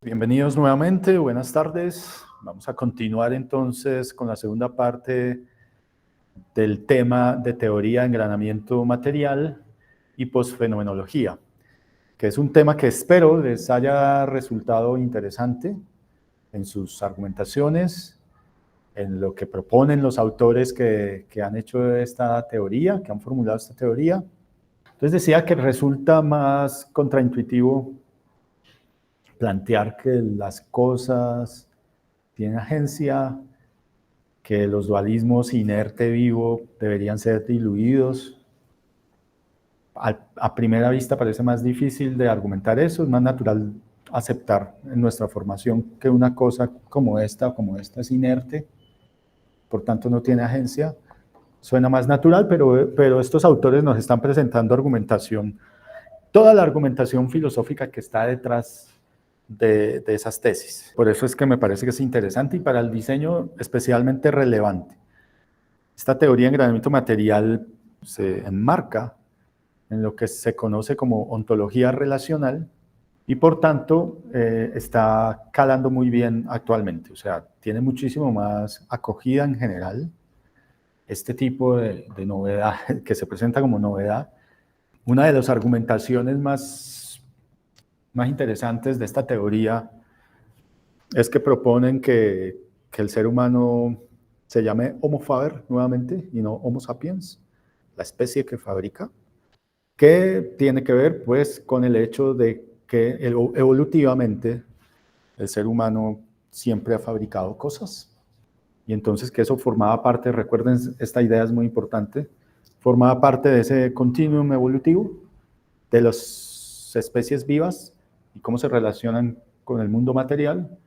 Bienvenidos nuevamente, buenas tardes. Vamos a continuar entonces con la segunda parte del tema de teoría de engranamiento material y posfenomenología, que es un tema que espero les haya resultado interesante en sus argumentaciones, en lo que proponen los autores que han hecho esta teoría, que han formulado esta teoría. Entonces decía que resulta más contraintuitivo plantear que las cosas tienen agencia, que los dualismos inerte-vivo deberían ser diluidos. A primera vista parece más difícil de argumentar eso, es más natural aceptar en nuestra formación que una cosa como esta es inerte, por tanto no tiene agencia. Suena más natural, pero estos autores nos están presentando argumentación, toda la argumentación filosófica que está detrás de esas tesis. Por eso es que me parece que es interesante y para el diseño especialmente relevante. Esta teoría de engranamiento material se enmarca en lo que se conoce como ontología relacional y por tanto está calando muy bien actualmente, o sea, tiene muchísimo más acogida en general este tipo de novedad que se presenta como novedad. Una de las argumentaciones más interesantes de esta teoría es que proponen que el ser humano se llame Homo faber nuevamente y no Homo sapiens, la especie que fabrica, que tiene que ver pues con el hecho de que evolutivamente el ser humano siempre ha fabricado cosas y entonces que eso formaba parte, recuerden, esta idea es muy importante, formaba parte de ese continuum evolutivo de las especies vivas y cómo se relacionan con el mundo material,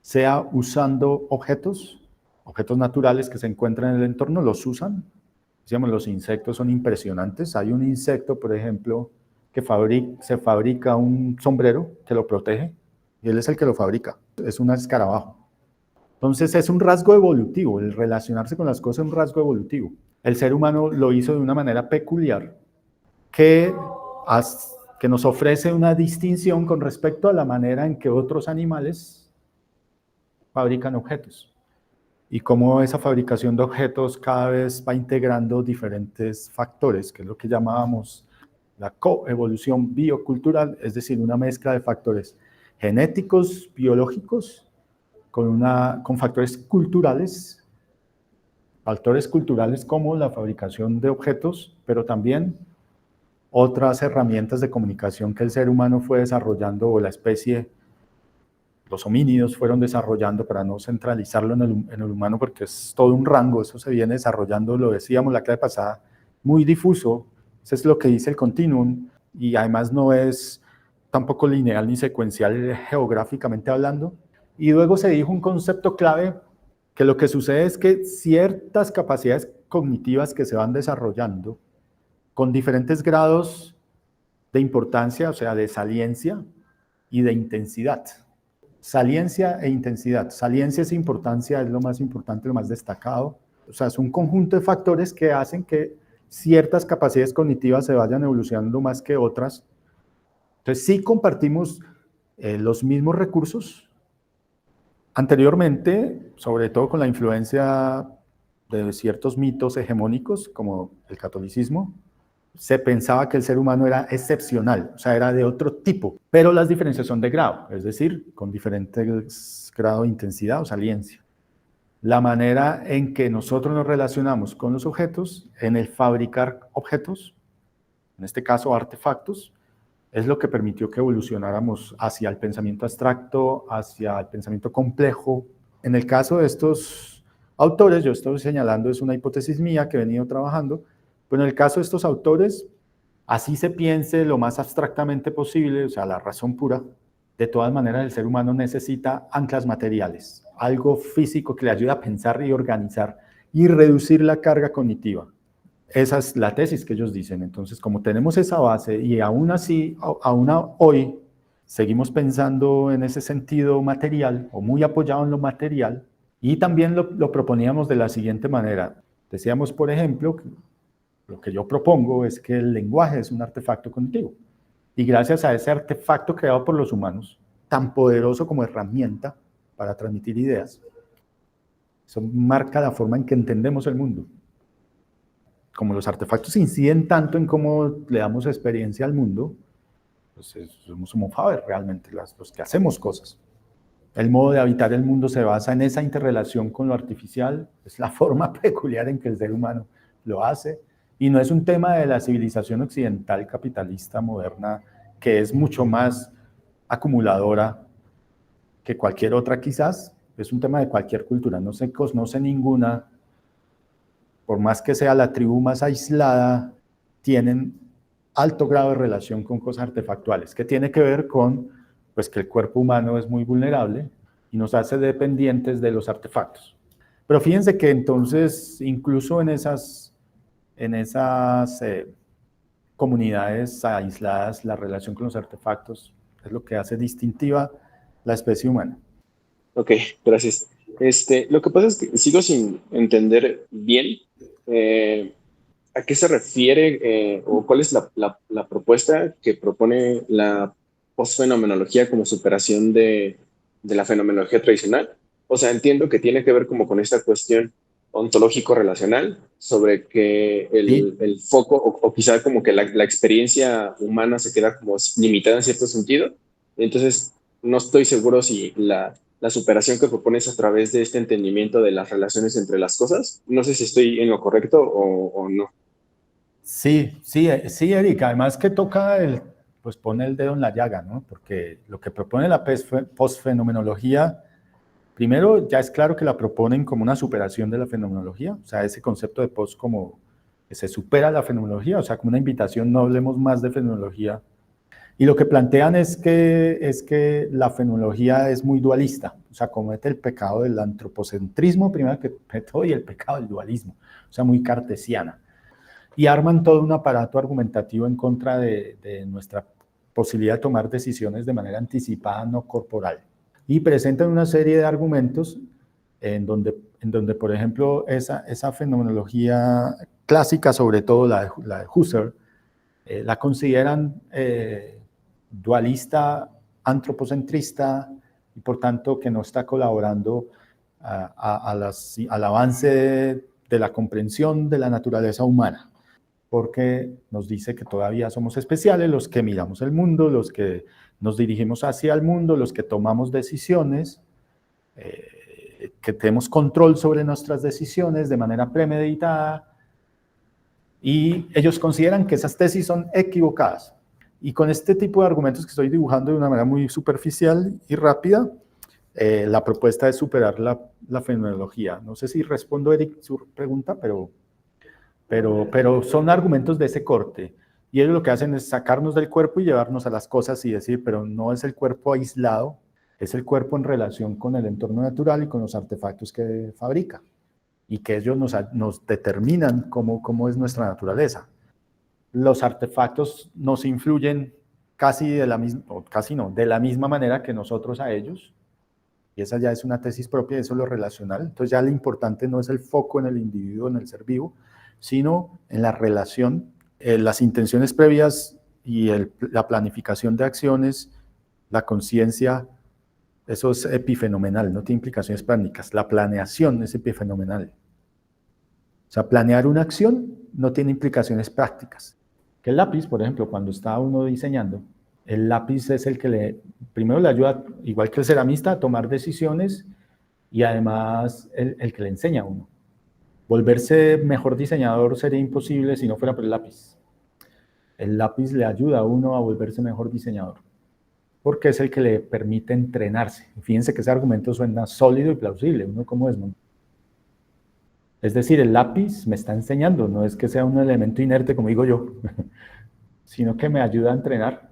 sea usando objetos naturales que se encuentran en el entorno, los usan. Decíamos, los insectos son impresionantes. Hay un insecto, por ejemplo, que se fabrica un sombrero que lo protege, y él es el que lo fabrica. Es un escarabajo. Entonces es un rasgo evolutivo, el relacionarse con las cosas es un rasgo evolutivo. El ser humano lo hizo de una manera peculiar que nos ofrece una distinción con respecto a la manera en que otros animales fabrican objetos y cómo esa fabricación de objetos cada vez va integrando diferentes factores, que es lo que llamábamos la coevolución biocultural, es decir, una mezcla de factores genéticos, biológicos, con factores culturales como la fabricación de objetos, pero también otras herramientas de comunicación que el ser humano fue desarrollando, o la especie, los homínidos fueron desarrollando, para no centralizarlo en el humano, porque es todo un rango, eso se viene desarrollando, lo decíamos la clase pasada, muy difuso, eso es lo que dice el continuum, y además no es tampoco lineal ni secuencial geográficamente hablando. Y luego se dijo un concepto clave, que lo que sucede es que ciertas capacidades cognitivas que se van desarrollando con diferentes grados de importancia, o sea, de saliencia y de intensidad. Saliencia e intensidad. Saliencia es importancia, es lo más importante, lo más destacado. O sea, es un conjunto de factores que hacen que ciertas capacidades cognitivas se vayan evolucionando más que otras. Entonces, sí compartimos los mismos recursos. Anteriormente, sobre todo con la influencia de ciertos mitos hegemónicos, como el catolicismo, se pensaba que el ser humano era excepcional, o sea, era de otro tipo, pero las diferencias son de grado, es decir, con diferentes grados de intensidad o saliencia. La manera en que nosotros nos relacionamos con los objetos, en el fabricar objetos, en este caso artefactos, es lo que permitió que evolucionáramos hacia el pensamiento abstracto, hacia el pensamiento complejo. En el caso de estos autores, yo estoy señalando, es una hipótesis mía que he venido trabajando, pero en el caso de estos autores, así se piense lo más abstractamente posible, o sea, la razón pura, de todas maneras el ser humano necesita anclas materiales, algo físico que le ayude a pensar y organizar y reducir la carga cognitiva. Esa es la tesis que ellos dicen. Entonces, como tenemos esa base y aún así, aún hoy, seguimos pensando en ese sentido material o muy apoyado en lo material, y también lo proponíamos de la siguiente manera. Decíamos, por ejemplo, que lo que yo propongo es que el lenguaje es un artefacto cognitivo y gracias a ese artefacto creado por los humanos, tan poderoso como herramienta para transmitir ideas. Eso marca la forma en que entendemos el mundo. Como los artefactos inciden tanto en cómo le damos experiencia al mundo, pues somos homo faber realmente, los que hacemos cosas. El modo de habitar el mundo se basa en esa interrelación con lo artificial, es la forma peculiar en que el ser humano lo hace, y no es un tema de la civilización occidental capitalista moderna, que es mucho más acumuladora que cualquier otra quizás, es un tema de cualquier cultura, no sé ninguna, por más que sea la tribu más aislada, tienen alto grado de relación con cosas artefactuales, que tiene que ver con pues, que el cuerpo humano es muy vulnerable y nos hace dependientes de los artefactos. Pero fíjense que entonces, incluso en esas comunidades aisladas, la relación con los artefactos es lo que hace distintiva la especie humana. Ok, gracias. Lo que pasa es que sigo sin entender bien a qué se refiere o cuál es la propuesta que propone la posfenomenología como superación de la fenomenología tradicional. O sea, entiendo que tiene que ver como con esta cuestión ontológico-relacional sobre que ¿Sí? el foco o quizá como que la experiencia humana se queda como limitada en cierto sentido. Entonces, no estoy seguro si la superación que propones a través de este entendimiento de las relaciones entre las cosas. No sé si estoy en lo correcto o no. Sí, sí, sí, Erika. Además que toca pues pone el dedo en la llaga, ¿no? Porque lo que propone la posfenomenología, primero ya es claro que la proponen como una superación de la fenomenología, o sea, ese concepto de post como que se supera la fenomenología, o sea, como una invitación, no hablemos más de fenomenología. Y lo que plantean es que la fenomenología es muy dualista, o sea, comete el pecado del antropocentrismo, primero que todo, y el pecado del dualismo, o sea, muy cartesiana. Y arman todo un aparato argumentativo en contra de nuestra posibilidad de tomar decisiones de manera anticipada, no corporal. Y presentan una serie de argumentos en donde por ejemplo, esa fenomenología clásica, sobre todo la de Husserl, la consideran dualista, antropocentrista, y por tanto que no está colaborando al avance de la comprensión de la naturaleza humana, porque nos dice que todavía somos especiales los que miramos el mundo, los que nos dirigimos hacia el mundo, los que tomamos decisiones, que tenemos control sobre nuestras decisiones de manera premeditada, y ellos consideran que esas tesis son equivocadas. Y con este tipo de argumentos que estoy dibujando de una manera muy superficial y rápida, la propuesta es superar la fenomenología. No sé si respondo, Eric, su pregunta, pero son argumentos de ese corte. Y ellos lo que hacen es sacarnos del cuerpo y llevarnos a las cosas y decir, pero no es el cuerpo aislado, es el cuerpo en relación con el entorno natural y con los artefactos que fabrica, y que ellos nos determinan cómo es nuestra naturaleza. Los artefactos nos influyen casi de la misma, o casi no, de la misma manera que nosotros a ellos, y esa ya es una tesis propia, eso es lo relacional. Entonces ya lo importante no es el foco en el individuo, en el ser vivo, sino en la relación, las intenciones previas y la planificación de acciones, la conciencia. Eso es epifenomenal, no tiene implicaciones prácticas. La planeación es epifenomenal. O sea, planear una acción no tiene implicaciones prácticas. Que el lápiz, por ejemplo, cuando está uno diseñando, el lápiz es el que primero le ayuda, igual que el ceramista, a tomar decisiones, y además el que le enseña a uno. Volverse mejor diseñador sería imposible si no fuera por el lápiz. El lápiz le ayuda a uno a volverse mejor diseñador, porque es el que le permite entrenarse. Fíjense que ese argumento suena sólido y plausible. Uno como es, ¿no? Es decir, el lápiz me está enseñando, no es que sea un elemento inerte, como digo yo, sino que me ayuda a entrenar.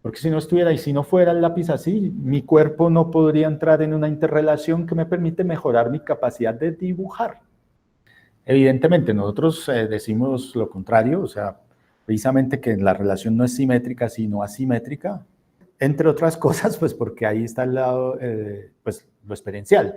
Porque si no estuviera y si no fuera el lápiz así, mi cuerpo no podría entrar en una interrelación que me permite mejorar mi capacidad de dibujar. Evidentemente, nosotros decimos lo contrario, o sea, precisamente que la relación no es simétrica, sino asimétrica, entre otras cosas, pues porque ahí está el lado, pues lo experiencial.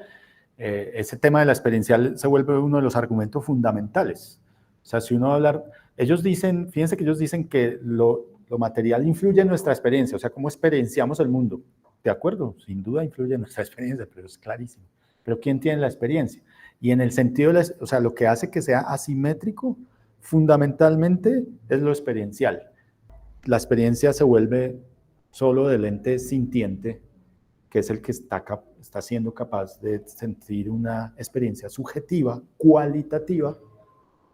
Ese tema de la experiencial se vuelve uno de los argumentos fundamentales. O sea, si uno va a hablar, ellos dicen, fíjense que ellos dicen que lo material influye en nuestra experiencia, o sea, cómo experienciamos el mundo. de acuerdo, sin duda influye en nuestra experiencia, pero es clarísimo. Pero ¿quién tiene la experiencia? Y en el sentido, o sea, lo que hace que sea asimétrico, fundamentalmente es lo experiencial. La experiencia se vuelve solo del ente sintiente, que es el que está siendo capaz de sentir una experiencia subjetiva, cualitativa,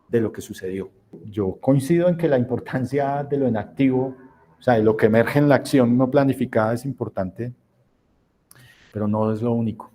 de lo que sucedió. Yo coincido en que la importancia de lo inactivo, o sea, de lo que emerge en la acción no planificada es importante, pero no es lo único.